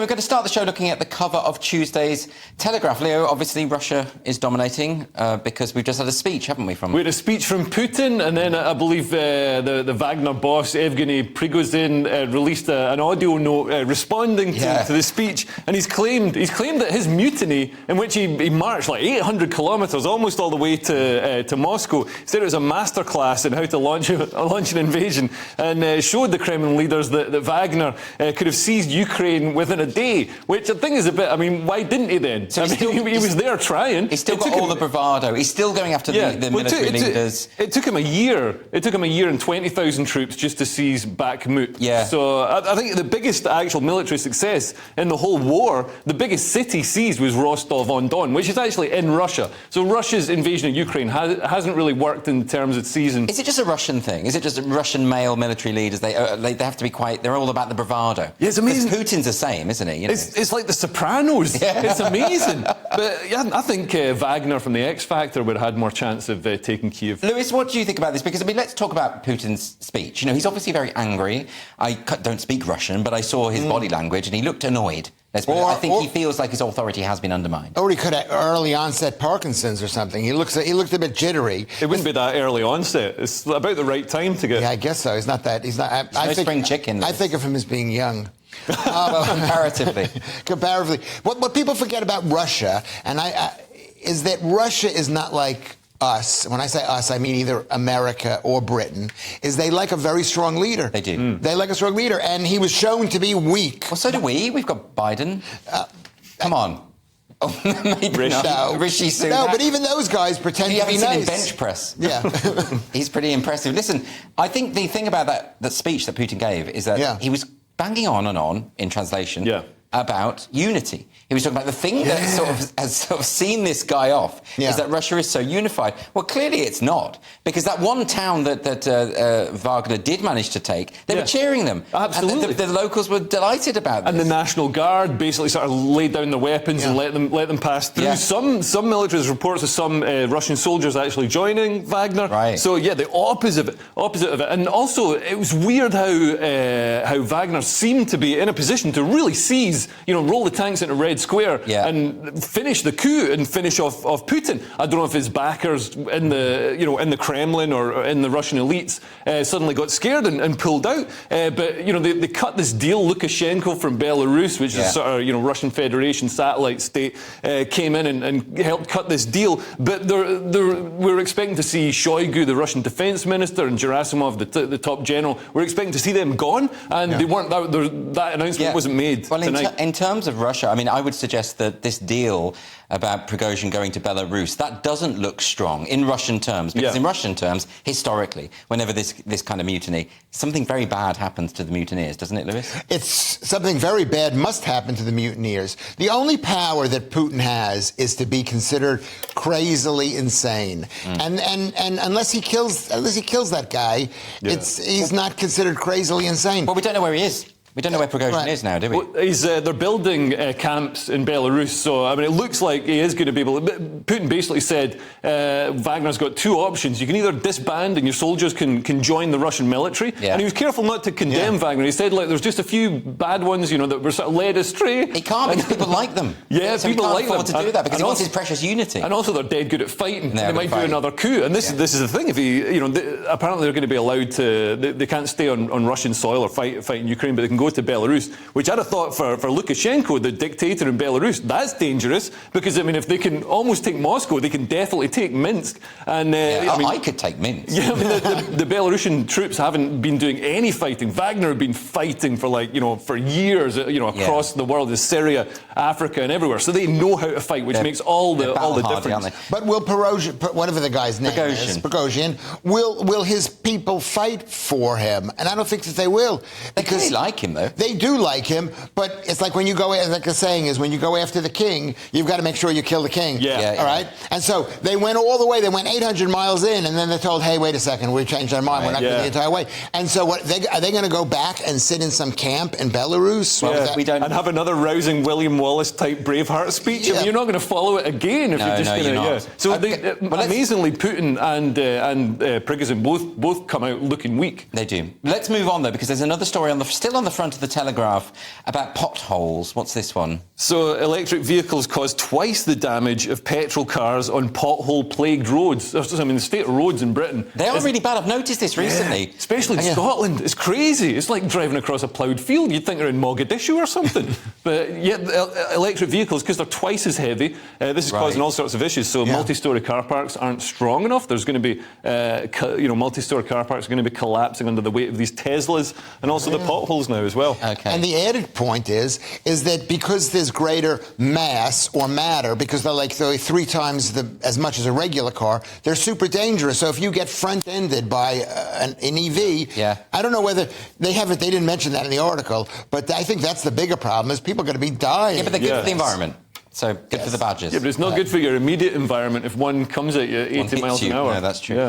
We're going to start the show looking at the cover of Tuesday's Telegraph. Leo, obviously Russia is dominating because we've just had a speech, haven't we? We had a speech from Putin, and then I believe the Wagner boss, Evgeny Prigozhin, released an audio note responding to the speech, and he's claimed that his mutiny, in which he marched like 800 kilometres, almost all the way to Moscow, said it was a masterclass in how to launch an invasion, and showed the Kremlin leaders that Wagner could have seized Ukraine within a day, which I think is a bit. I mean, why didn't he then? So he was there trying. He's still got all the bravado. He's still going after the military leaders. It took him a year. It took him a year and 20,000 troops just to seize Bakhmut. Yeah. So I think the biggest actual military success in the whole war, the biggest city seized was Rostov-on-Don, which is actually in Russia. So Russia's invasion of Ukraine hasn't really worked in terms of seizing. Is it just a Russian thing? Is it just Russian male military leaders? They have to be quite. They're all about the bravado. Yeah, it's amazing. Putin's the same, isn't he? You know? It's like The Sopranos. Yeah. It's amazing. But yeah, I think Wagner from the X Factor would have had more chance of taking Kyiv. Lewis, what do you think about this? Because, I mean, let's talk about Putin's speech. You know, he's obviously very angry. I don't speak Russian, but I saw his body language and he looked annoyed. I think he feels like his authority has been undermined. Or he could have early onset Parkinson's or something. He looked a bit jittery. It wouldn't be that early onset. It's about the right time to get. Yeah, I guess so. He's not. No spring chicken. I think of him as being young. Well, comparatively. Comparatively. What people forget about Russia, and is that Russia is not like us. When I say us, I mean either America or Britain, is they like a very strong leader. They do. They like a strong leader, and he was shown to be weak. Well, so do we. We've got Biden. Come on. Oh, maybe not. Rishi Sunak. No, but even those guys pretend to be nice. Seen him bench press. Yeah. He's pretty impressive. Listen, I think the thing about that speech that Putin gave is that he was banging on and on, in translation, about unity. He was talking about the thing that has sort of seen this guy off is that Russia is so unified. Well, clearly it's not, because that one town that Wagner did manage to take, they were cheering them. Absolutely. And the locals were delighted about this. And the National Guard basically sort of laid down the weapons and let them pass through. Yeah. Some military reports of some Russian soldiers actually joining Wagner. Right. So yeah, the opposite of it. And also, it was weird how Wagner seemed to be in a position to really seize, roll the tanks into Red Square and finish the coup and finish off Putin. I don't know if his backers in the Kremlin or in the Russian elites suddenly got scared and pulled out. But they cut this deal. Lukashenko from Belarus, which is sort of Russian Federation satellite state, came in and helped cut this deal. But we're expecting to see Shoigu, the Russian defense minister, and Gerasimov, the top general. We're expecting to see them gone, and they weren't. That announcement wasn't made tonight. In terms of Russia, I mean, I would suggest that this deal about Prigozhin going to Belarus, that doesn't look strong in Russian terms, because in Russian terms, historically, whenever this kind of mutiny, something very bad happens to the mutineers, doesn't it, Lewis? It's something very bad must happen to the mutineers. The only power that Putin has is to be considered crazily insane, and unless he kills that guy, he's not considered crazily insane. Well, we don't know where he is. We don't know where Prigozhin is now, do we? Well, they're building camps in Belarus, so I mean, it looks like he is going to be able to. Putin basically said Wagner's got two options. You can either disband and your soldiers can join the Russian military, and he was careful not to condemn Wagner. He said, like, there's just a few bad ones, that were sort of led astray. He can't, because people like them. Yeah, so people like them. He can't afford to do that, because he wants his precious unity. And also, they're dead good at fighting. They might do another coup. And this is the thing. If apparently they're going to be allowed to. They can't stay on Russian soil or fight in Ukraine, but they can go to Belarus, which I'd have thought for Lukashenko, the dictator in Belarus, that's dangerous, because, I mean, if they can almost take Moscow, they can definitely take Minsk. And I could take Minsk. Yeah, I mean, the Belarusian troops haven't been doing any fighting. Wagner have been fighting for for years, across the world, in Syria, Africa, and everywhere. So they know how to fight, which makes all the difference. But will Prigozhin, whatever the guy's name is, Prigozhin, will his people fight for him? And I don't think that they will. Because they like him, though. They do like him, but it's like when you go, like the saying is, when you go after the king, you've got to make sure you kill the king. All right? And so they went all the way. They went 800 miles in, and then they're told, hey, wait a second, we changed our mind. We're not going the entire way. And so are they going to go back and sit in some camp in Belarus? And have another rousing William Wallace-type Braveheart speech? I mean, you're not going to follow it again if you're just going to... So amazingly, Putin and Prigozhin both come out looking weak. They do. Let's move on, though, because there's another story still on the front of the Telegraph about potholes. What's this one? So electric vehicles cause twice the damage of petrol cars on pothole-plagued roads. I mean, the state of roads in Britain... They are really bad. I've noticed this recently. Especially in Scotland. It's crazy. It's like driving across a ploughed field. You'd think they're in Mogadishu or something. But yet, electric vehicles, because they're twice as heavy, this is causing all sorts of issues. So multi-storey car parks aren't strong enough. There's going to be, multi-storey car parks are going to be collapsing under the weight of these Teslas, and also the potholes now as well. Okay. And the added point is that because there's greater mass or matter, because they're like 3 times as much as a regular car, they're super dangerous. So if you get front-ended by an EV, I don't know whether they didn't mention that in the article, but I think that's the bigger problem, is people are going to be dying. Yeah, but they're good for the environment. So good for the badgers. Yeah, but it's not good for your immediate environment if one comes at you 80 miles an hour. Yeah, that's true. Yeah.